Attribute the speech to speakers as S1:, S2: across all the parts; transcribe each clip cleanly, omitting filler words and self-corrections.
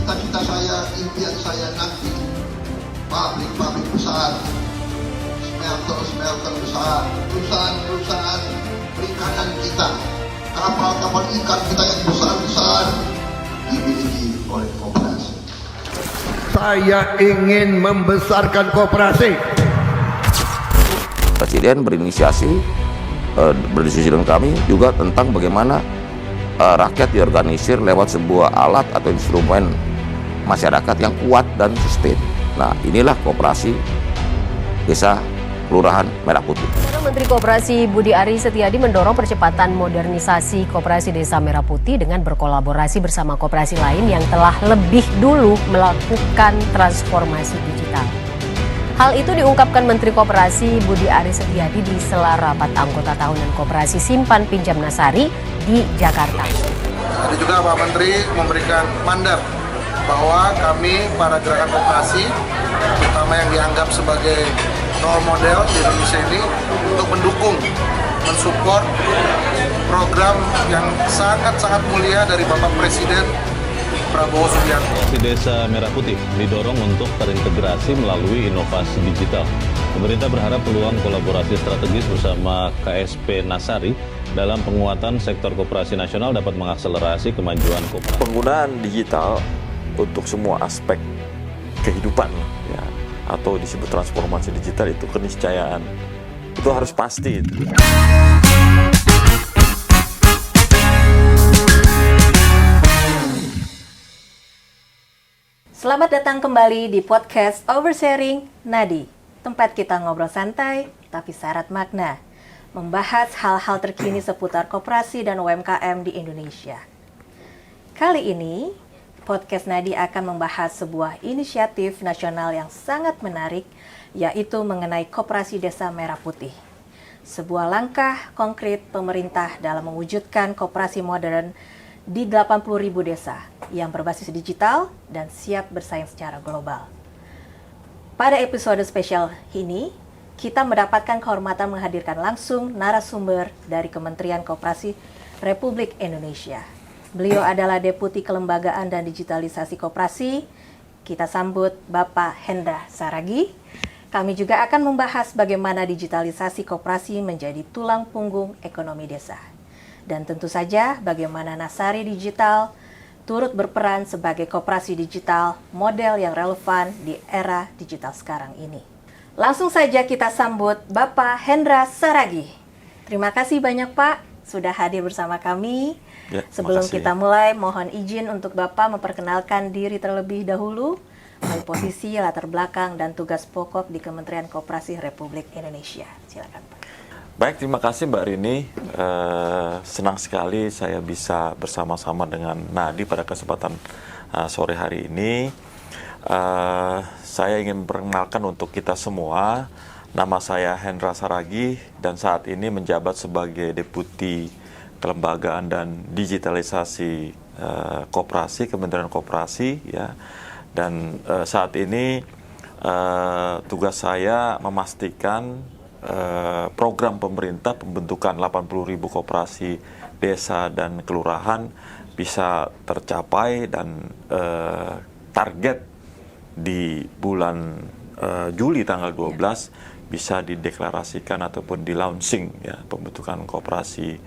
S1: cita-cita saya, impian saya nanti pabrik-pabrik besar, smelter besar, perusahaan-perusahaan perikanan kita, kapal-kapal ikan kita yang besar-besar dimiliki oleh koperasi.
S2: Saya ingin membesarkan koperasi.
S3: Presiden berdiskusi dengan kami juga tentang bagaimana rakyat diorganisir lewat sebuah alat atau instrumen masyarakat yang kuat dan sustain. Nah, inilah koperasi desa Kelurahan Merah Putih.
S4: Menteri Koperasi Budi Ari Setiadi mendorong percepatan modernisasi Koperasi Desa Merah Putih dengan berkolaborasi bersama koperasi lain yang telah lebih dulu melakukan transformasi digital. Hal itu diungkapkan Menteri Koperasi Budi Ari Setiadi di sela rapat anggota tahunan Koperasi Simpan Pinjam Nasari di Jakarta.
S5: Tadi juga Pak Menteri memberikan mandat bahwa kami para gerakan koperasi, terutama yang dianggap sebagai role model di Indonesia ini, untuk mendukung, mensupport program yang sangat-sangat mulia dari Bapak Presiden Prabowo Subianto.
S6: Koperasi Desa Merah Putih didorong untuk terintegrasi melalui inovasi digital. Pemerintah berharap peluang kolaborasi strategis bersama KSP Nasari dalam penguatan sektor koperasi nasional dapat mengakselerasi kemajuan koperasi.
S7: Penggunaan digital untuk semua aspek kehidupan, ya, atau disebut transformasi digital, itu keniscayaan, itu harus pasti.
S8: Selamat datang kembali di podcast Oversharing Nadi, tempat kita ngobrol santai tapi syarat makna, membahas hal-hal terkini seputar koperasi dan UMKM di Indonesia. Kali ini, podcast Nadi akan membahas sebuah inisiatif nasional yang sangat menarik, yaitu mengenai Koperasi Desa Merah Putih. Sebuah langkah konkret pemerintah dalam mewujudkan koperasi modern di 80.000 desa yang berbasis digital dan siap bersaing secara global. Pada episode spesial ini, kita mendapatkan kehormatan menghadirkan langsung narasumber dari Kementerian Koperasi Republik Indonesia. Beliau adalah Deputi Kelembagaan dan Digitalisasi Koperasi. Kita sambut Bapak Hendra Saragi. Kami juga akan membahas bagaimana digitalisasi koperasi menjadi tulang punggung ekonomi desa. Dan tentu saja bagaimana Nasari Digital turut berperan sebagai koperasi digital model yang relevan di era digital sekarang ini. Langsung saja kita sambut Bapak Hendra Saragi. Terima kasih banyak Pak sudah hadir bersama kami.
S7: Ya,
S8: sebelum kita mulai, mohon izin untuk Bapak memperkenalkan diri terlebih dahulu, baik posisi, latar belakang, dan tugas pokok di Kementerian Koperasi Republik Indonesia. Silakan Pak.
S7: Baik, terima kasih Mbak Rini. Senang sekali saya bisa bersama-sama dengan Nadi pada kesempatan sore hari ini. Saya ingin memperkenalkan untuk kita semua, nama saya Hendra Saragi dan saat ini menjabat sebagai Deputi Kelembagaan dan Digitalisasi Koperasi, Kementerian Koperasi, ya. Dan saat ini tugas saya memastikan program pemerintah pembentukan 80.000 koperasi desa dan kelurahan bisa tercapai dan target di bulan Juli tanggal 12 bisa dideklarasikan ataupun di launching, ya, pembentukan koperasi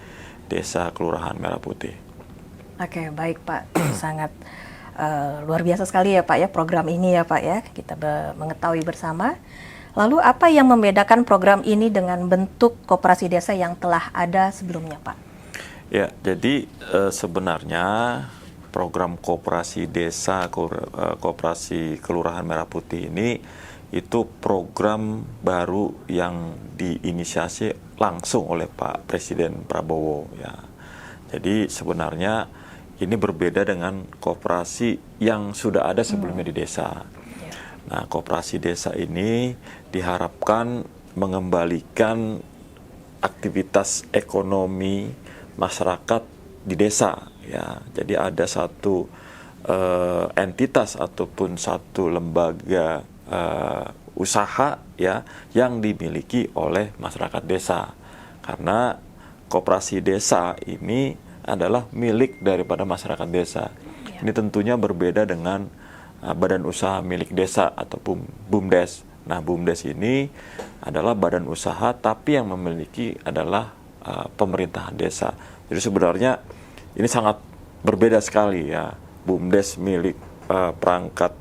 S7: desa kelurahan Merah Putih.
S8: Oke, baik Pak. Sangat luar biasa sekali ya Pak ya program ini ya Pak ya. Kita mengetahui bersama. Lalu apa yang membedakan program ini dengan bentuk koperasi desa yang telah ada sebelumnya Pak?
S7: Ya, jadi sebenarnya program koperasi desa, koperasi kelurahan Merah Putih ini itu program baru yang diinisiasi langsung oleh Pak Presiden Prabowo, ya. Jadi sebenarnya ini berbeda dengan koperasi yang sudah ada sebelumnya di desa. Nah, koperasi desa ini diharapkan mengembalikan aktivitas ekonomi masyarakat di desa, ya. Jadi ada satu entitas ataupun satu lembaga usaha, ya, yang dimiliki oleh masyarakat desa. Karena koperasi desa ini adalah milik daripada masyarakat desa. Ini tentunya berbeda dengan badan usaha milik desa ataupun BUMDes. Nah, BUMDes ini adalah badan usaha tapi yang memiliki adalah pemerintahan desa. Jadi sebenarnya ini sangat berbeda sekali ya. BUMDes milik perangkat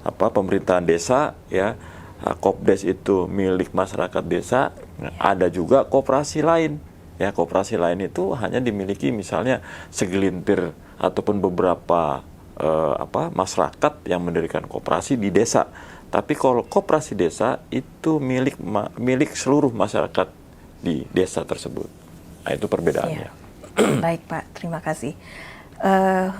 S7: pemerintahan desa ya. Kopdes itu milik masyarakat desa. Ada juga koperasi lain. Ya, koperasi lain itu hanya dimiliki misalnya segelintir ataupun beberapa masyarakat yang mendirikan koperasi di desa. Tapi kalau koperasi desa itu milik seluruh masyarakat di desa tersebut. Nah, itu perbedaannya.
S8: Baik Pak, terima kasih.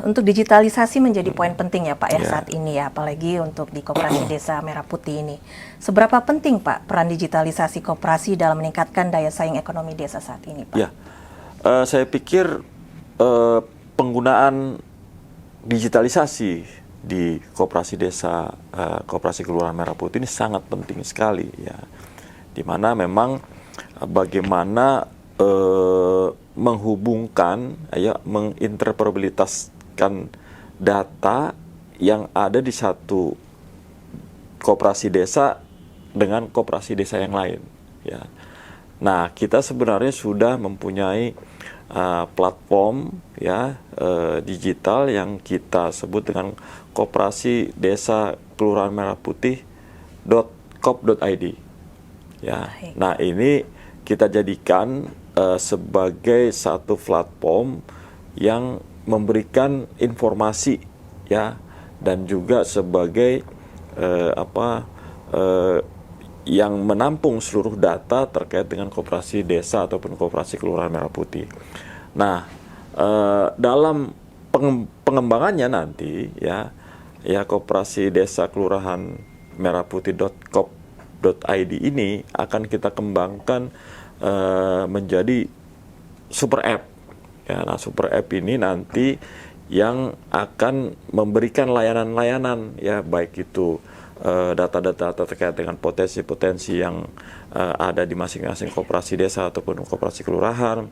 S8: Untuk digitalisasi menjadi poin penting ya Pak ya saat ini ya, apalagi untuk di Koperasi Desa Merah Putih ini. Seberapa penting Pak peran digitalisasi koperasi dalam meningkatkan daya saing ekonomi desa saat ini Pak?
S7: Ya, saya pikir penggunaan digitalisasi di Koperasi Desa, Koperasi Kelurahan Merah Putih ini sangat penting sekali ya. Dimana memang bagaimana menghubungkan, menginteroperabilitaskan data yang ada di satu koperasi desa dengan koperasi desa yang lain. Ya. Nah, kita sebenarnya sudah mempunyai platform digital yang kita sebut dengan Koperasi Desa Kelurahan Merah Putih .kop.id. Ya. Nah, ini kita jadikan sebagai satu platform yang memberikan informasi ya, dan juga sebagai yang menampung seluruh data terkait dengan koperasi desa ataupun koperasi Kelurahan Merah Putih. Nah, dalam pengembangannya nanti ya Koperasi Desa Kelurahan Merah Putih .kop.id ini akan kita kembangkan menjadi super app. Ya, nah, super app ini nanti yang akan memberikan layanan-layanan ya, baik itu data-data terkait dengan potensi-potensi yang ada di masing-masing koperasi desa ataupun koperasi kelurahan.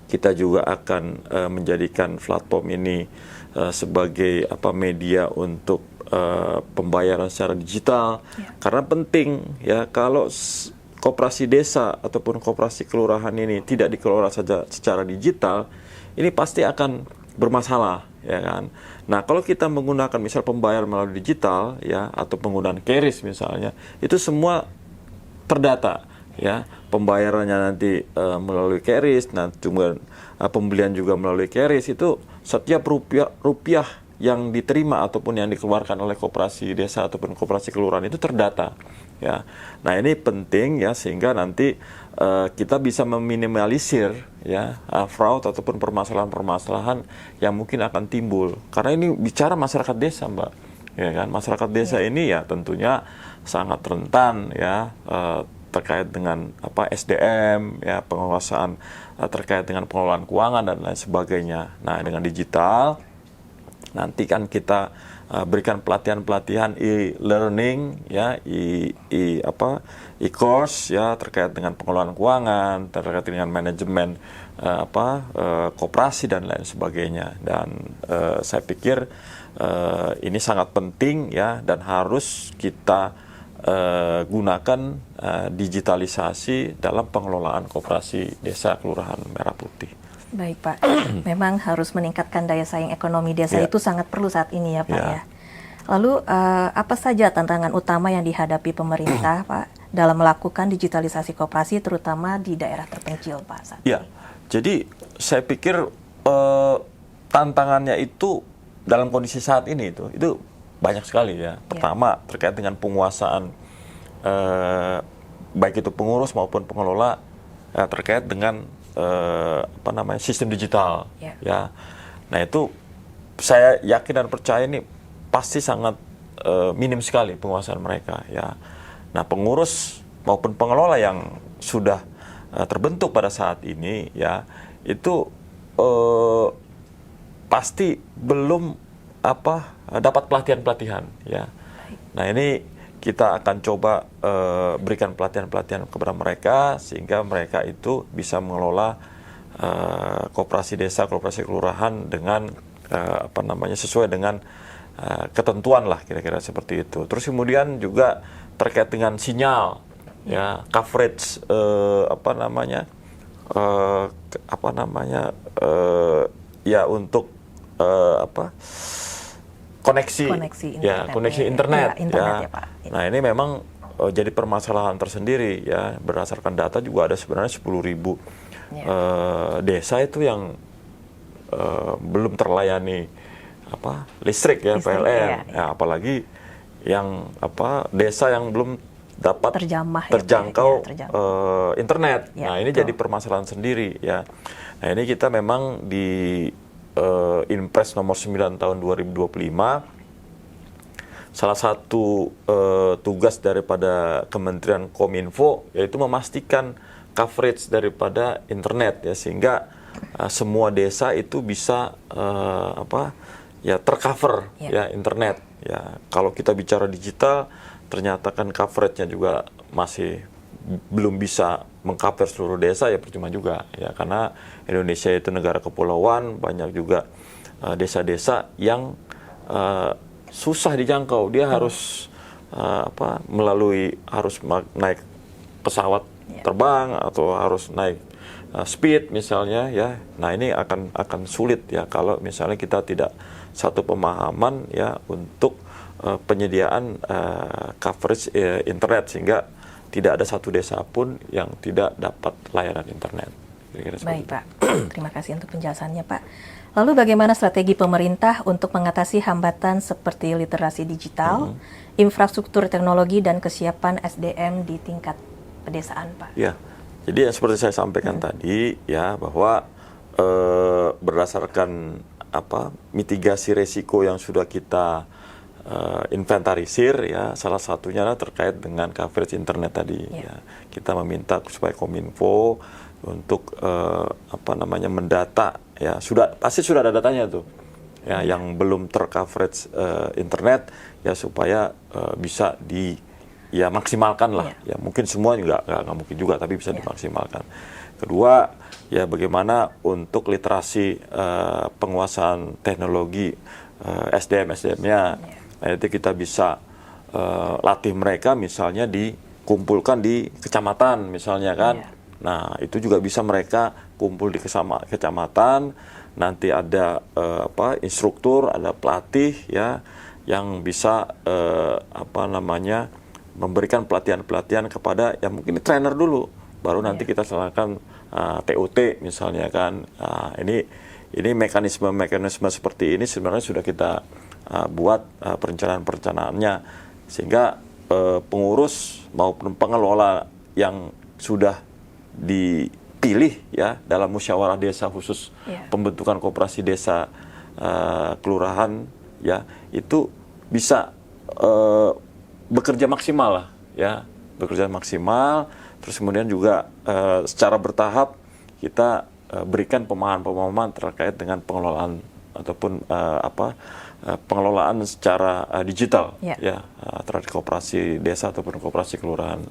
S7: Kita juga akan menjadikan platform ini sebagai media untuk pembayaran secara digital. Karena penting ya, kalau koperasi desa ataupun koperasi kelurahan ini tidak dikelola saja secara digital, ini pasti akan bermasalah, ya kan. Nah, kalau kita menggunakan misal pembayaran melalui digital ya, atau penggunaan QRIS misalnya, itu semua terdata ya. Pembayarannya nanti melalui QRIS, nanti pembelian juga melalui QRIS, itu setiap rupiah yang diterima ataupun yang dikeluarkan oleh koperasi desa ataupun koperasi kelurahan itu terdata ya. Nah, ini penting ya, sehingga nanti kita bisa meminimalisir ya fraud ataupun permasalahan-permasalahan yang mungkin akan timbul. Karena ini bicara masyarakat desa, Mbak. Ya kan, masyarakat desa ini ya tentunya sangat rentan ya terkait dengan SDM ya, penguasaan terkait dengan pengelolaan keuangan dan lain sebagainya. Nah, dengan digital nanti kan kita berikan pelatihan-pelatihan e-learning ya, e-course ya, terkait dengan pengelolaan keuangan, terkait dengan manajemen koperasi dan lain sebagainya. Dan saya pikir ini sangat penting ya, dan harus kita gunakan digitalisasi dalam pengelolaan koperasi desa Kelurahan Merah Putih.
S8: Baik Pak, memang harus meningkatkan daya saing ekonomi desa itu sangat perlu saat ini ya Pak ya. Lalu apa saja tantangan utama yang dihadapi pemerintah Pak dalam melakukan digitalisasi koperasi terutama di daerah terpencil Pak saat ini?
S7: Jadi saya pikir tantangannya itu dalam kondisi saat ini itu banyak sekali ya. Pertama terkait dengan penguasaan baik itu pengurus maupun pengelola terkait dengan sistem digital ya. Nah, itu saya yakin dan percaya ini pasti sangat minim sekali penguasaan mereka ya. Nah, pengurus maupun pengelola yang sudah terbentuk pada saat ini ya, itu pasti belum dapat pelatihan-pelatihan ya. Nah, ini kita akan coba berikan pelatihan-pelatihan kepada mereka sehingga mereka itu bisa mengelola koperasi desa, koperasi kelurahan dengan sesuai dengan ketentuan lah kira-kira seperti itu. Terus kemudian juga terkait dengan sinyal, ya coverage untuk koneksi internet,
S8: ya, Pak.
S7: Nah ini memang jadi permasalahan tersendiri ya. Berdasarkan data juga ada sebenarnya 10.000 desa itu yang belum terlayani listrik ya, PLN. Ya, apalagi yang desa yang belum dapat terjangkau internet. Nah ini jadi permasalahan sendiri ya. Nah ini kita memang di Inpres nomor 9 tahun 2025, salah satu tugas daripada Kementerian Kominfo yaitu memastikan coverage daripada internet ya, sehingga semua desa itu bisa tercover ya internet ya. Kalau kita bicara digital, ternyata kan coveragenya juga masih belum bisa mengcover seluruh desa, ya percuma juga ya, karena Indonesia itu negara kepulauan, banyak juga desa-desa yang susah dijangkau. Dia harus harus naik pesawat terbang atau harus naik speed misalnya ya. Nah ini akan sulit ya kalau misalnya kita tidak satu pemahaman ya untuk penyediaan coverage internet, sehingga tidak ada satu desa pun yang tidak dapat layanan internet.
S8: Baik Pak, terima kasih untuk penjelasannya Pak. Lalu bagaimana strategi pemerintah untuk mengatasi hambatan seperti literasi digital, infrastruktur teknologi, dan kesiapan SDM di tingkat pedesaan Pak?
S7: Ya, jadi seperti saya sampaikan tadi ya, bahwa berdasarkan mitigasi resiko yang sudah kita inventarisir ya, salah satunya terkait dengan coverage internet tadi ya. Kita meminta supaya Kominfo untuk mendata ya, pasti sudah ada datanya tuh ya, yang belum tercoverage internet ya, supaya bisa maksimalkan lah ya. Mungkin semua nggak mungkin juga, tapi bisa dimaksimalkan. Kedua ya, bagaimana untuk literasi penguasaan teknologi SDM-nya. Nah, itu kita bisa latih mereka misalnya dikumpulkan di kecamatan misalnya kan. Nah, itu juga bisa mereka kumpul di kecamatan. Nanti ada instruktur, ada pelatih ya, yang bisa memberikan pelatihan-pelatihan kepada yang mungkin trainer dulu, baru nanti kita serahkan TOT misalnya kan. Ini mekanisme seperti ini sebenarnya sudah kita buat perencanaan-perencanaannya, sehingga pengurus maupun pengelola yang sudah dipilih ya dalam musyawarah desa khusus pembentukan koperasi desa kelurahan ya, itu bisa bekerja maksimal lah ya, bekerja maksimal. Terus kemudian juga secara bertahap kita berikan pemahaman-pemahaman terkait dengan pengelolaan ataupun pengelolaan secara digital ya terhadap koperasi desa ataupun koperasi kelurahan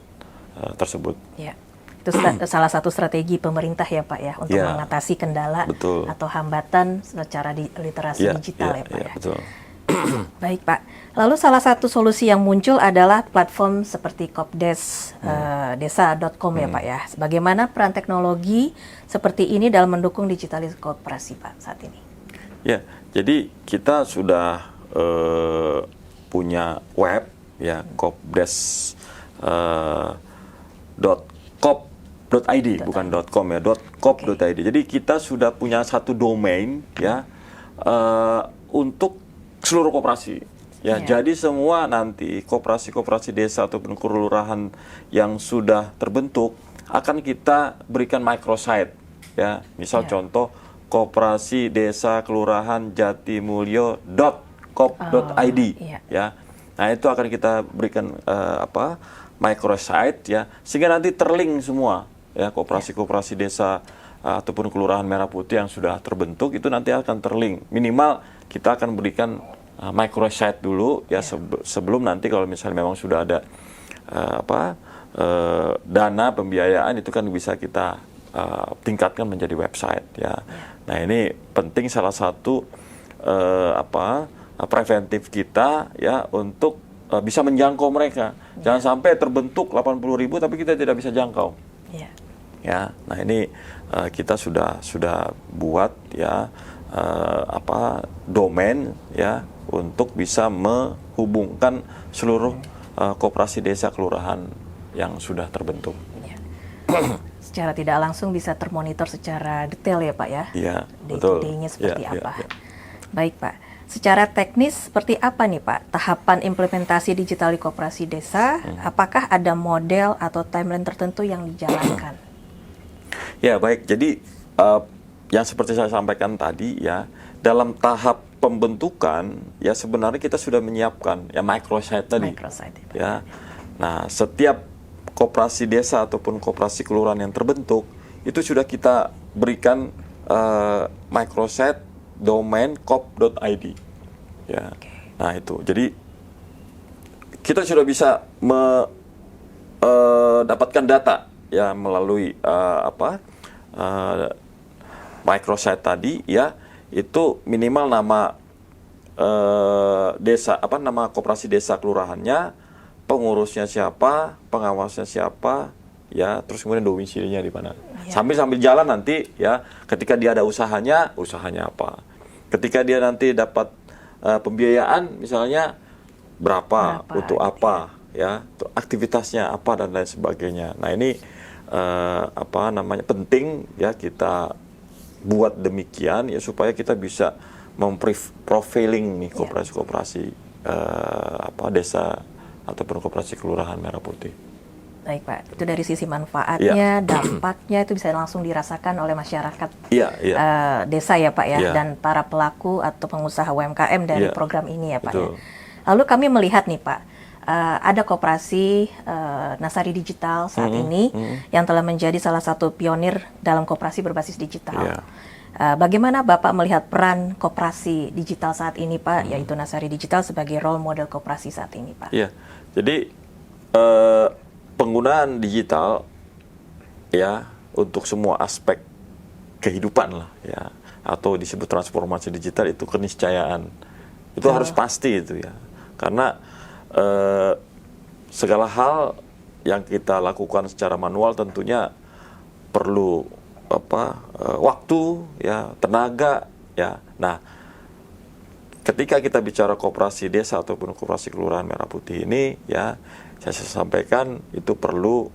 S7: tersebut.
S8: Ya. Itu salah satu strategi pemerintah ya Pak ya, untuk mengatasi kendala atau hambatan secara literasi digital ya Pak ya.
S7: Betul.
S8: Baik Pak. Lalu salah satu solusi yang muncul adalah platform seperti Kopdes desa.com ya Pak ya. Bagaimana peran teknologi seperti ini dalam mendukung digitalisasi koperasi Pak saat ini?
S7: Ya, jadi kita sudah punya web ya, kopdes.kop.id bukan .com ya, .kop.id. Jadi kita sudah punya satu domain ya untuk seluruh koperasi. Ya, jadi semua nanti koperasi-koperasi desa ataupun kelurahan yang sudah terbentuk akan kita berikan microsite ya. Misal contoh koperasi desa kelurahan jatimulyo.kop.id ya. Nah, itu akan kita berikan microsite ya, sehingga nanti terlink semua ya, koperasi-koperasi desa ataupun kelurahan Merah Putih yang sudah terbentuk itu nanti akan terlink. Minimal kita akan berikan microsite dulu ya, sebelum nanti kalau misalnya memang sudah ada dana pembiayaan, itu kan bisa kita tingkatkan menjadi website ya. Nah, ini penting, salah satu preventif kita ya untuk bisa menjangkau mereka. Jangan sampai terbentuk 80.000 tapi kita tidak bisa jangkau. Ya, nah ini kita sudah buat ya domain ya untuk bisa menghubungkan seluruh koperasi desa kelurahan yang sudah terbentuk.
S8: Secara tidak langsung bisa termonitor secara detail ya Pak ya?
S7: Iya,
S8: betul. Day-to-day-nya seperti apa?
S7: Ya.
S8: Baik Pak. Secara teknis seperti apa nih Pak tahapan implementasi digital di koperasi desa? Apakah ada model atau timeline tertentu yang dijalankan?
S7: Ya baik, jadi yang seperti saya sampaikan tadi ya, dalam tahap pembentukan ya sebenarnya kita sudah menyiapkan ya microsite tadi. Ya. Nah, setiap koperasi desa ataupun koperasi kelurahan yang terbentuk itu sudah kita berikan microsite domain kop.id. Ya. Nah, itu. Jadi kita sudah bisa mendapatkan data ya melalui microsite tadi ya, itu minimal nama desa, nama koperasi desa kelurahannya, pengurusnya siapa, pengawasnya siapa, ya, terus kemudian domisilinya di mana. Sambil jalan nanti ya, ketika dia ada usahanya apa, ketika dia nanti dapat pembiayaan misalnya berapa untuk apa ya, untuk aktivitasnya apa dan lain sebagainya. Nah ini penting ya kita buat demikian ya supaya kita bisa memprofiling nih koperasi-koperasi desa ataupun koperasi kelurahan Merah Putih.
S8: Baik Pak, itu dari sisi manfaatnya, dampaknya itu bisa langsung dirasakan oleh masyarakat desa ya Pak ya, dan para pelaku atau pengusaha UMKM dari program ini ya Pak ya. Lalu kami melihat nih Pak, ada koperasi Nasari Digital saat ini yang telah menjadi salah satu pionir dalam koperasi berbasis digital. Bagaimana Bapak melihat peran koperasi digital saat ini Pak, yaitu Nasari Digital sebagai role model koperasi saat ini Pak?
S7: Iya, jadi penggunaan digital ya untuk semua aspek kehidupan lah ya, atau disebut transformasi digital itu keniscayaan. Itu harus pasti itu ya. Karena segala hal yang kita lakukan secara manual tentunya perlu waktu ya, tenaga ya. Nah, ketika kita bicara koperasi desa ataupun koperasi kelurahan Merah Putih ini ya, saya sampaikan itu perlu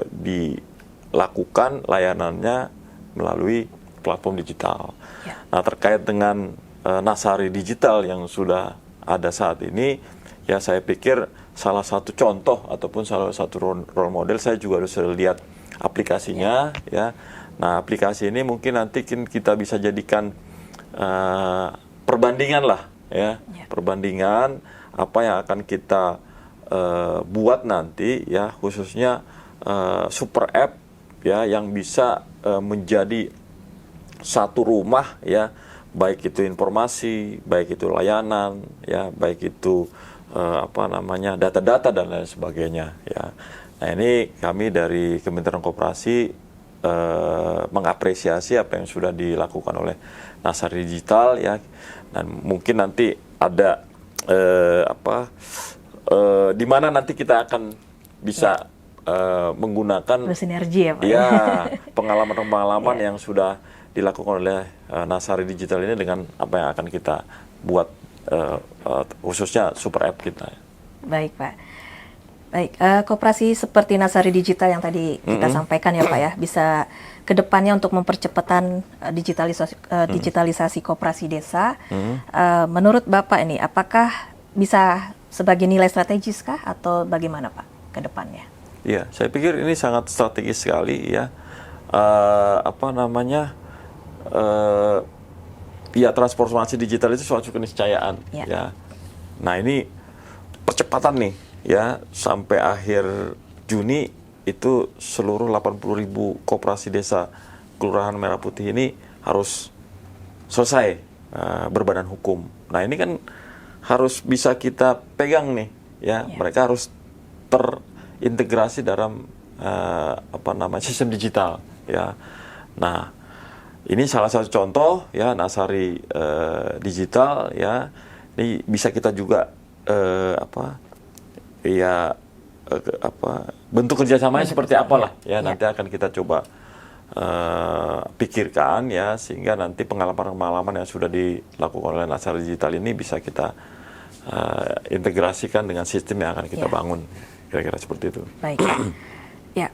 S7: dilakukan layanannya melalui platform digital. Nah, terkait dengan Nasari Digital yang sudah ada saat ini, ya saya pikir salah satu contoh ataupun salah satu role model, saya juga sudah lihat aplikasinya ya. Nah, aplikasi ini mungkin nanti kita bisa jadikan perbandingan lah ya, perbandingan apa yang akan kita buat nanti ya, khususnya super app ya yang bisa menjadi satu rumah ya, baik itu informasi, baik itu layanan ya, baik itu data-data dan lain sebagainya ya. Nah, ini kami dari Kementerian Koperasi mengapresiasi apa yang sudah dilakukan oleh Nasari Digital ya, dan mungkin nanti ada di mana nanti kita akan bisa menggunakan
S8: bersinergi ya Pak.
S7: Ya, pengalaman-pengalaman yang sudah dilakukan oleh Nasari Digital ini dengan apa yang akan kita buat khususnya super app kita.
S8: Baik Pak. Baik, koperasi seperti Nasari Digital yang tadi kita sampaikan ya Pak ya, bisa kedepannya untuk mempercepatan digitalisasi koperasi desa. Menurut Bapak ini, apakah bisa sebagai nilai strategis kah atau bagaimana Pak ke depannya?
S7: Iya, saya pikir ini sangat strategis sekali ya. Transformasi digital itu suatu keniscayaan ya. Nah, ini percepatan nih ya, sampai akhir Juni itu seluruh 80.000 koperasi desa Kelurahan Merah Putih ini harus selesai berbadan hukum. Nah, ini kan harus bisa kita pegang nih ya. Mereka harus terintegrasi dalam sistem digital ya. Nah, ini salah satu contoh ya Nasari digital ya. Ini bisa kita juga bentuk kerjasamanya seperti apalah ya, nanti akan kita coba pikirkan ya, sehingga nanti pengalaman-pengalaman yang sudah dilakukan oleh Nasari digital ini bisa kita integrasikan dengan sistem yang akan kita bangun, kira-kira seperti itu.
S8: Baik. Ya,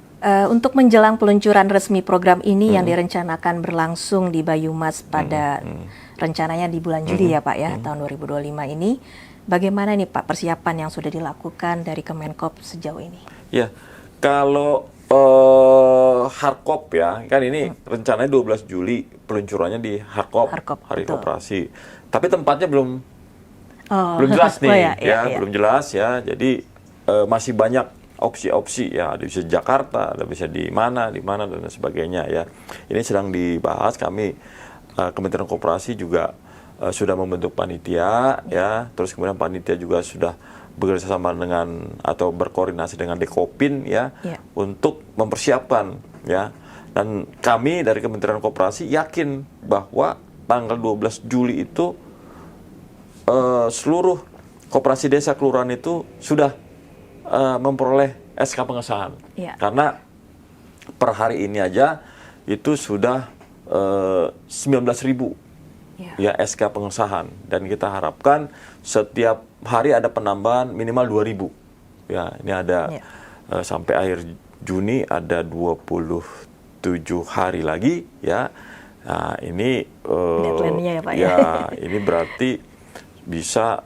S8: untuk menjelang peluncuran resmi program ini yang direncanakan berlangsung di Banyumas pada rencananya di bulan Juli ya Pak ya, tahun 2025 ini, bagaimana nih Pak persiapan yang sudah dilakukan dari Kemenkop sejauh ini? Ya,
S7: kalau Hardkop ya, kan ini rencananya 12 Juli peluncurannya di Hardkop, Hari Koperasi. Tapi tempatnya belum jelas nih, belum jelas ya. Jadi masih banyak opsi-opsi ya, ada bisa di Jakarta, ada bisa di mana dan sebagainya ya. Ini sedang dibahas. Kami Kementerian Koperasi juga sudah membentuk panitia ya. Terus kemudian panitia juga sudah bekerjasama dengan atau berkoordinasi dengan Dekopin ya, untuk mempersiapkan ya. Dan kami dari Kementerian Koperasi yakin bahwa tanggal 12 Juli itu seluruh koperasi desa kelurahan itu sudah memperoleh SK pengesahan. Karena per hari ini aja itu sudah 19.000 ya SK pengesahan, dan kita harapkan setiap hari ada penambahan minimal 2.000 ya. Ini ada sampai akhir Juni ada 27 hari lagi ya. Nah, ini
S8: deadline-nya ya Pak ya.
S7: Ini berarti bisa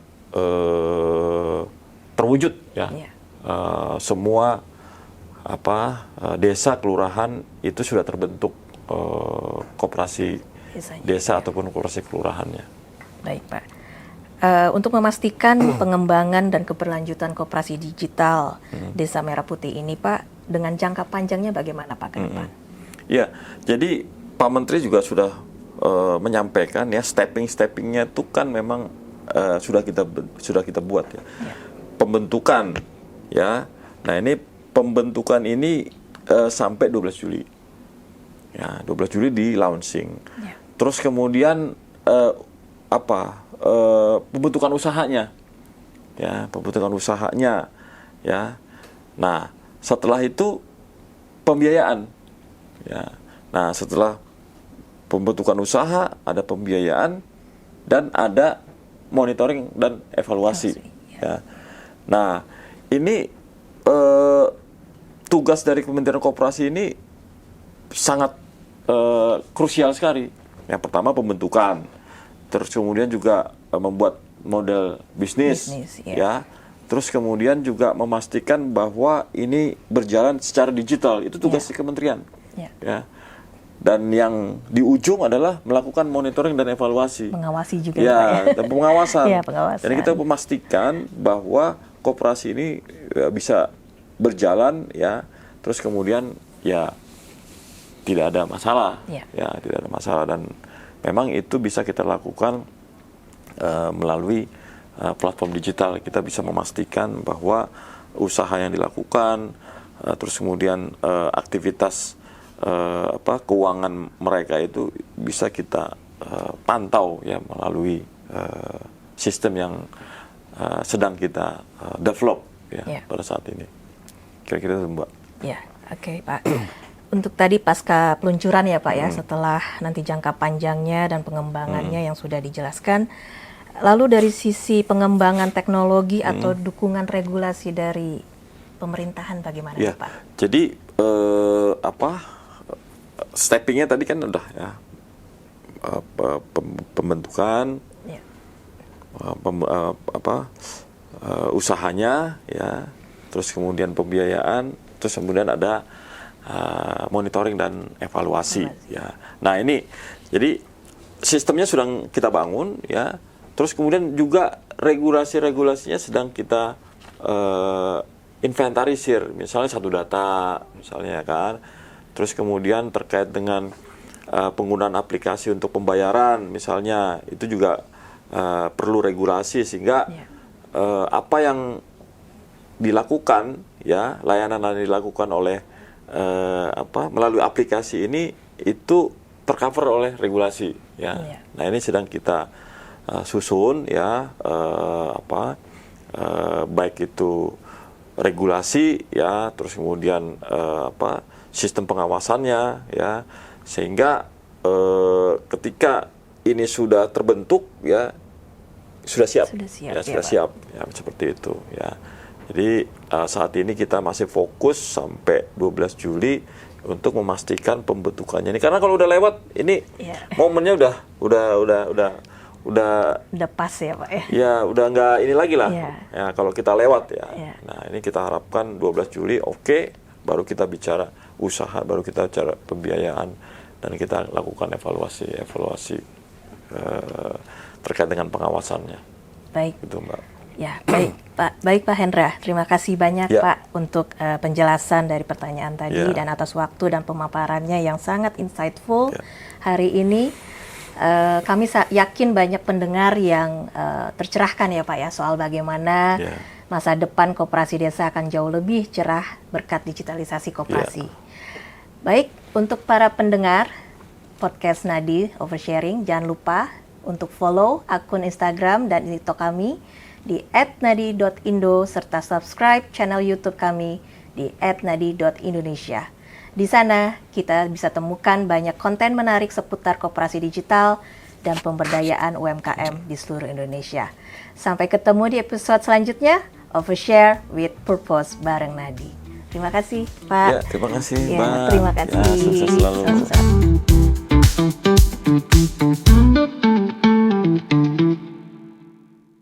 S7: terwujud ya. Semua desa kelurahan itu sudah terbentuk koperasi desa ataupun koperasi kelurahannya.
S8: Baik Pak. Untuk memastikan pengembangan dan keberlanjutan koperasi digital Desa Merah Putih ini Pak, dengan jangka panjangnya bagaimana Pak ke depan?
S7: Ya, jadi Pak Menteri juga sudah menyampaikan ya, steppingnya itu kan memang sudah kita buat ya. Pembentukan ya. Nah, ini pembentukan ini sampai 12 Juli. Ya, 12 Juli di launching. Terus kemudian pembentukan usahanya. Ya, pembentukan usahanya ya. Nah, setelah itu pembiayaan. Ya. Nah, setelah pembentukan usaha, ada pembiayaan dan ada monitoring dan evaluasi. Ya. Nah, ini tugas dari Kementerian Koperasi ini sangat krusial sekali. Yang pertama pembentukan, terus kemudian juga membuat model bisnis ya. Terus kemudian juga memastikan bahwa ini berjalan secara digital. Itu tugas di kementerian. Ya. Dan yang di ujung adalah melakukan monitoring dan evaluasi.
S8: Mengawasi juga
S7: ya,
S8: Pak ya.
S7: Dan pengawasan.
S8: Pengawasan.
S7: Dan kita memastikan bahwa koperasi ini bisa berjalan ya. Terus kemudian ya tidak ada masalah. Ya, tidak ada masalah, dan memang itu bisa kita lakukan melalui platform digital. Kita bisa memastikan bahwa usaha yang dilakukan, terus kemudian aktivitas keuangan mereka itu bisa kita pantau ya melalui sistem yang sedang kita develop ya pada saat ini. Kira-kira itu Mbak.
S8: Ya, oke Pak. Untuk tadi pasca peluncuran ya Pak ya, setelah nanti jangka panjangnya dan pengembangannya yang sudah dijelaskan, lalu dari sisi pengembangan teknologi atau dukungan regulasi dari pemerintahan bagaimana Pak?
S7: Jadi steppingnya tadi kan udah ya, pembentukan, usahanya ya, terus kemudian pembiayaan, terus kemudian ada monitoring dan evaluasi ya. Nah, ini jadi sistemnya sedang kita bangun ya. Terus kemudian juga regulasinya sedang kita inventarisir, misalnya satu data misalnya kan. Terus kemudian terkait dengan penggunaan aplikasi untuk pembayaran misalnya, itu juga perlu regulasi sehingga apa yang dilakukan ya, layanan yang dilakukan oleh melalui aplikasi ini itu tercover oleh regulasi ya. Nah ini sedang kita susun ya baik itu regulasi ya, terus kemudian sistem pengawasannya ya, sehingga ketika ini sudah terbentuk ya sudah siap ya seperti itu ya. Jadi saat ini kita masih fokus sampai 12 Juli untuk memastikan pembentukannya ini, karena kalau udah lewat ini momennya udah
S8: pas ya Pak ya.
S7: Ya udah nggak ini lagi lah ya kalau kita lewat ya. Nah ini kita harapkan 12 Juli baru kita bicara usaha, baru kita bicara pembiayaan, dan kita lakukan evaluasi terkait dengan pengawasannya.
S8: Baik.
S7: Itu Mbak.
S8: Ya, baik Pak Hendra, terima kasih banyak Pak untuk penjelasan dari pertanyaan tadi dan atas waktu dan pemaparannya yang sangat insightful hari ini. Kami yakin banyak pendengar yang tercerahkan ya Pak ya soal bagaimana masa depan koperasi desa akan jauh lebih cerah berkat digitalisasi koperasi. Baik, untuk para pendengar podcast Nadi Oversharing, jangan lupa untuk follow akun Instagram dan TikTok kami di @nadi.indo serta subscribe channel YouTube kami di @nadi.indonesia. Di sana kita bisa temukan banyak konten menarik seputar koperasi digital dan pemberdayaan UMKM di seluruh Indonesia. Sampai ketemu di episode selanjutnya, Overshare with Purpose bareng Nadi. Terima kasih Pak.
S7: Ya, terima kasih Mbak.
S8: Terima kasih.
S7: Ya, sukses selalu.
S8: Sukses.